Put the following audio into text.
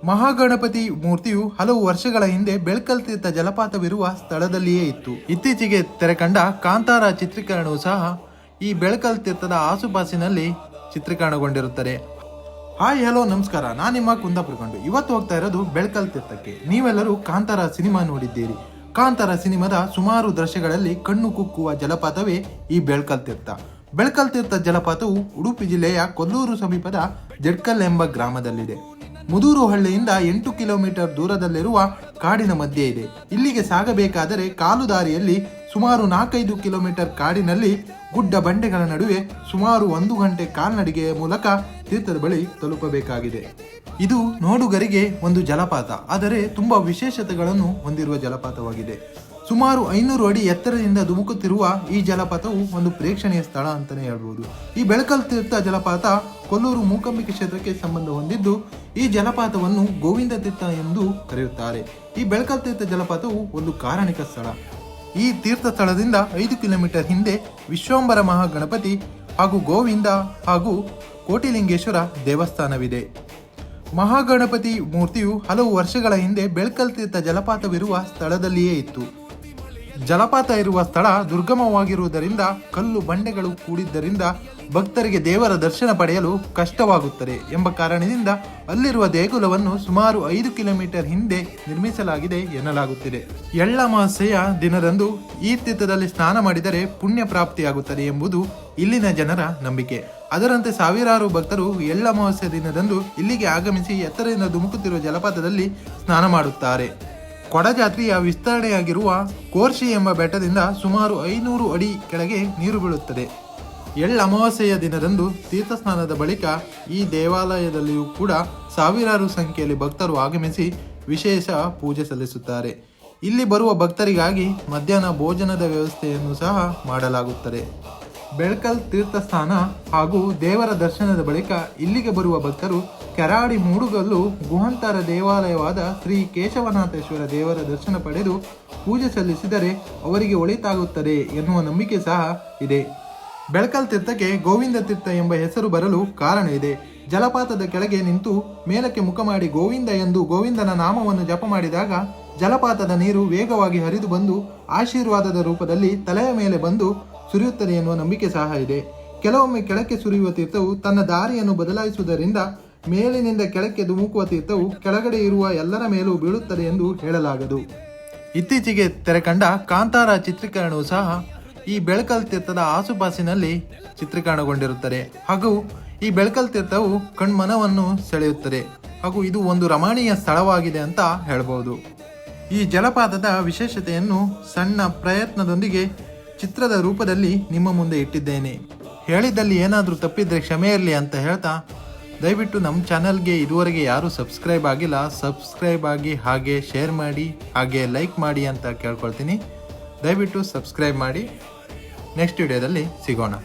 ಮಹಾಗಣಪತಿ ಮೂರ್ತಿಯು ಹಲವು ವರ್ಷಗಳ ಹಿಂದೆ ಬೆಳ್ಕಲ್ ತೀರ್ಥ ಜಲಪಾತವಿರುವ ಸ್ಥಳದಲ್ಲಿಯೇ ಇತ್ತು. ಇತ್ತೀಚೆಗೆ ತೆರೆಕಂಡ ಕಾಂತಾರ ಚಿತ್ರೀಕರಣವು ಸಹ ಈ ಬೆಳ್ಕಲ್ ತೀರ್ಥದ ಆಸುಪಾಸಿನಲ್ಲಿ ಚಿತ್ರೀಕರಣಗೊಂಡಿರುತ್ತದೆ. ಹಾಯ್ ಹಲೋ ನಮಸ್ಕಾರ, ನಾನು ನಿಮ್ಮ ಕುಂದಾಪುರಗೊಂಡು ಇವತ್ತು ಹೋಗ್ತಾ ಇರೋದು ಬೆಳ್ಕಲ್ ತೀರ್ಥಕ್ಕೆ. ನೀವೆಲ್ಲರೂ ಕಾಂತಾರ ಸಿನಿಮಾ ನೋಡಿದ್ದೀರಿ. ಕಾಂತಾರ ಸಿನಿಮಾದ ಸುಮಾರು ದೃಶ್ಯಗಳಲ್ಲಿ ಕಣ್ಣು ಕುಕ್ಕುವ ಜಲಪಾತವೇ ಈ ಬೆಳ್ಕಲ್ ತೀರ್ಥ. ಬೆಳ್ಕಲ್ ತೀರ್ಥ ಜಲಪಾತವು ಉಡುಪಿ ಜಿಲ್ಲೆಯ ಕೊಲ್ಲೂರು ಸಮೀಪದ ಜಡ್ಕಲ್ ಎಂಬ ಗ್ರಾಮದಲ್ಲಿದೆ. ಮುದೂರು ಹಳ್ಳಿಯಿಂದ 8 ಕಿಲೋಮೀಟರ್ ದೂರದಲ್ಲಿರುವ ಕಾಡಿನ ಮಧ್ಯೆ ಇದೆ. ಇಲ್ಲಿಗೆ ಸಾಗಬೇಕಾದರೆ ಕಾಲು ದಾರಿಯಲ್ಲಿ ಸುಮಾರು 4-5 ಕಿಲೋಮೀಟರ್ ಕಾಡಿನಲ್ಲಿ ಗುಡ್ಡ ಬಂಡೆಗಳ ನಡುವೆ ಸುಮಾರು 1 ಗಂಟೆ ಕಾಲ್ನಡಿಗೆಯ ಮೂಲಕ ತೀರ್ಥದ ಬಳಿ ತಲುಪಬೇಕಾಗಿದೆ. ಇದು ನೋಡುಗರಿಗೆ ಒಂದು ಜಲಪಾತ, ಆದರೆ ತುಂಬಾ ವಿಶೇಷತೆಗಳನ್ನು ಹೊಂದಿರುವ ಜಲಪಾತವಾಗಿದೆ. ಸುಮಾರು 500 ಅಡಿ ಎತ್ತರದಿಂದ ಧುಮುಕುತ್ತಿರುವ ಈ ಜಲಪಾತವು ಒಂದು ಪ್ರೇಕ್ಷಣೀಯ ಸ್ಥಳ ಅಂತಾನೆ ಹೇಳ್ಬೋದು. ಈ ಬೆಳ್ಕಲ್ ತೀರ್ಥ ಜಲಪಾತ ಕೊಲ್ಲೂರು ಮೂಕಾಂಬಿಕೆ ಕ್ಷೇತ್ರಕ್ಕೆ ಸಂಬಂಧ ಹೊಂದಿದ್ದು, ಈ ಜಲಪಾತವನ್ನು ಗೋವಿಂದ ತೀರ್ಥ ಎಂದು ಕರೆಯುತ್ತಾರೆ. ಈ ಬೆಳ್ಕಲ್ ತೀರ್ಥ ಜಲಪಾತವು ಒಂದು ಕಾರಣಿಕ ಸ್ಥಳ. ಈ ತೀರ್ಥ ಸ್ಥಳದಿಂದ 5 ಕಿಲೋಮೀಟರ್ ಹಿಂದೆ ವಿಶ್ವಂಬರ ಮಹಾಗಣಪತಿ ಹಾಗೂ ಗೋವಿಂದ ಹಾಗೂ ಕೋಟಿಲಿಂಗೇಶ್ವರ ದೇವಸ್ಥಾನವಿದೆ. ಮಹಾಗಣಪತಿ ಮೂರ್ತಿಯು ಹಲವು ವರ್ಷಗಳ ಹಿಂದೆ ಬೆಳ್ಕಲ್ ತೀರ್ಥ ಜಲಪಾತವಿರುವ ಸ್ಥಳದಲ್ಲಿಯೇ ಇತ್ತು. ಜಲಪಾತ ಇರುವ ಸ್ಥಳ ದುರ್ಗಮವಾಗಿರುವುದರಿಂದ ಕಲ್ಲು ಬಂಡೆಗಳು ಕೂಡಿದ್ದರಿಂದ ಭಕ್ತರಿಗೆ ದೇವರ ದರ್ಶನ ಪಡೆಯಲು ಕಷ್ಟವಾಗುತ್ತದೆ ಎಂಬ ಕಾರಣದಿಂದ ಅಲ್ಲಿರುವ ದೇಗುಲವನ್ನು ಸುಮಾರು 5 ಕಿಲೋಮೀಟರ್ ಹಿಂದೆ ನಿರ್ಮಿಸಲಾಗಿದೆ ಎನ್ನಲಾಗುತ್ತಿದೆ. ಎಳ್ಳಮಾವಾಸ್ಯೆಯ ದಿನದಂದು ಈ ತೀರ್ಥದಲ್ಲಿ ಸ್ನಾನ ಮಾಡಿದರೆ ಪುಣ್ಯ ಪ್ರಾಪ್ತಿಯಾಗುತ್ತದೆ ಎಂಬುದು ಇಲ್ಲಿನ ಜನರ ನಂಬಿಕೆ. ಅದರಂತೆ ಸಾವಿರಾರು ಭಕ್ತರು ಎಳ್ಳಮಾವಾಸ್ಯೆ ದಿನದಂದು ಇಲ್ಲಿಗೆ ಆಗಮಿಸಿ ಎತ್ತರದಿಂದ ಧುಮುಕುತ್ತಿರುವ ಜಲಪಾತದಲ್ಲಿ ಸ್ನಾನ ಮಾಡುತ್ತಾರೆ. ಕೊಡಜಾತ್ರೆಯ ವಿಸ್ತರಣೆಯಾಗಿರುವ ಕೋರ್ಶಿ ಎಂಬ ಬೆಟ್ಟದಿಂದ ಸುಮಾರು 500 ಅಡಿ ಕೆಳಗೆ ನೀರು ಬೀಳುತ್ತದೆ. ಅಮಾವಾಸ್ಯೆಯ ದಿನದಂದು ತೀರ್ಥಸ್ನಾನದ ಬಳಿಕ ಈ ದೇವಾಲಯದಲ್ಲಿಯೂ ಕೂಡ ಸಾವಿರಾರು ಸಂಖ್ಯೆಯಲ್ಲಿ ಭಕ್ತರು ಆಗಮಿಸಿ ವಿಶೇಷ ಪೂಜೆ ಸಲ್ಲಿಸುತ್ತಾರೆ. ಇಲ್ಲಿ ಬರುವ ಭಕ್ತರಿಗಾಗಿ ಮಧ್ಯಾಹ್ನ ಭೋಜನದ ವ್ಯವಸ್ಥೆಯನ್ನು ಸಹ ಮಾಡಲಾಗುತ್ತದೆ. ಬೆಳ್ಕಲ್ ತೀರ್ಥಸ್ಥಾನ ಹಾಗೂ ದೇವರ ದರ್ಶನದ ಬಳಿಕ ಇಲ್ಲಿಗೆ ಬರುವ ಭಕ್ತರು ಕೆರಾಡಿ ಮೂಡುಗಲ್ಲು ಗುಹಾಂತರ ದೇವಾಲಯವಾದ ಶ್ರೀ ಕೇಶವನಾಥೇಶ್ವರ ದೇವರ ದರ್ಶನ ಪಡೆದು ಪೂಜೆ ಸಲ್ಲಿಸಿದರೆ ಅವರಿಗೆ ಒಳಿತಾಗುತ್ತದೆ ಎನ್ನುವ ನಂಬಿಕೆ ಸಹ ಇದೆ. ಬೆಳ್ಕಲ್ ತೀರ್ಥಕ್ಕೆ ಗೋವಿಂದ ತೀರ್ಥ ಎಂಬ ಹೆಸರು ಬರಲು ಕಾರಣ ಇದೆ. ಜಲಪಾತದ ಕೆಳಗೆ ನಿಂತು ಮೇಲಕ್ಕೆ ಮುಖ ಮಾಡಿ ಗೋವಿಂದ ಎಂದು ಗೋವಿಂದನ ನಾಮವನ್ನು ಜಪ ಮಾಡಿದಾಗ ಜಲಪಾತದ ನೀರು ವೇಗವಾಗಿ ಹರಿದು ಬಂದು ಆಶೀರ್ವಾದದ ರೂಪದಲ್ಲಿ ತಲೆಯ ಮೇಲೆ ಬಂದು ಸುರಿಯುತ್ತದೆ ಎನ್ನುವ ನಂಬಿಕೆ ಸಹ ಇದೆ. ಕೆಲವೊಮ್ಮೆ ಕೆಳಕ್ಕೆ ಸುರಿಯುವ ತೀರ್ಥವು ತನ್ನ ದಾರಿಯನ್ನು ಬದಲಾಯಿಸುವುದರಿಂದ ಮೇಲಿನಿಂದ ಕೆಳಕ್ಕೆ ಧುಮುಕುವ ತೀರ್ಥವು ಕೆಳಗಡೆ ಇರುವ ಎಲ್ಲರ ಮೇಲೂ ಬೀಳುತ್ತದೆ ಎಂದು ಹೇಳಲಾಗದು. ಇತ್ತೀಚೆಗೆ ತೆರೆಕಂಡ ಕಾಂತಾರ ಚಿತ್ರೀಕರಣವು ಸಹ ಈ ಬೆಳ್ಕಲ್ ತೀರ್ಥದ ಆಸುಪಾಸಿನಲ್ಲಿ ಚಿತ್ರೀಕರಣಗೊಂಡಿರುತ್ತದೆ ಹಾಗೂ ಈ ಬೆಳ್ಕಲ್ ತೀರ್ಥವು ಕಣ್ಮನವನ್ನು ಸೆಳೆಯುತ್ತದೆ ಹಾಗೂ ಇದು ಒಂದು ರಮಣೀಯ ಸ್ಥಳವಾಗಿದೆ ಅಂತ ಹೇಳ್ಬೋದು. ಈ ಜಲಪಾತದ ವಿಶೇಷತೆಯನ್ನು ಸಣ್ಣ ಪ್ರಯತ್ನದೊಂದಿಗೆ ಚಿತ್ರದ ರೂಪದಲ್ಲಿ ನಿಮ್ಮ ಮುಂದೆ ಇಟ್ಟಿದ್ದೇನೆ. ಹೇಳಿದಲ್ಲಿ ಏನಾದರೂ ತಪ್ಪಿದ್ರೆ ಕ್ಷಮೆ ಇರಲಿ ಅಂತ ಹೇಳ್ತಾ, ದಯವಿಟ್ಟು ನಮ್ಮ ಚಾನಲ್ಗೆ ಇದುವರೆಗೆ ಯಾರು ಸಬ್ಸ್ಕ್ರೈಬ್ ಆಗಿಲ್ಲ, ಸಬ್ಸ್ಕ್ರೈಬ್ ಆಗಿ ಹಾಗೆ ಶೇರ್ ಮಾಡಿ ಹಾಗೆ ಲೈಕ್ ಮಾಡಿ ಅಂತ ಕೇಳ್ಕೊಳ್ತೀನಿ. ದಯವಿಟ್ಟು ಸಬ್ಸ್ಕ್ರೈಬ್ ಮಾಡಿ. ನೆಕ್ಸ್ಟ್ ವಿಡಿಯೋದಲ್ಲಿ ಸಿಗೋಣ.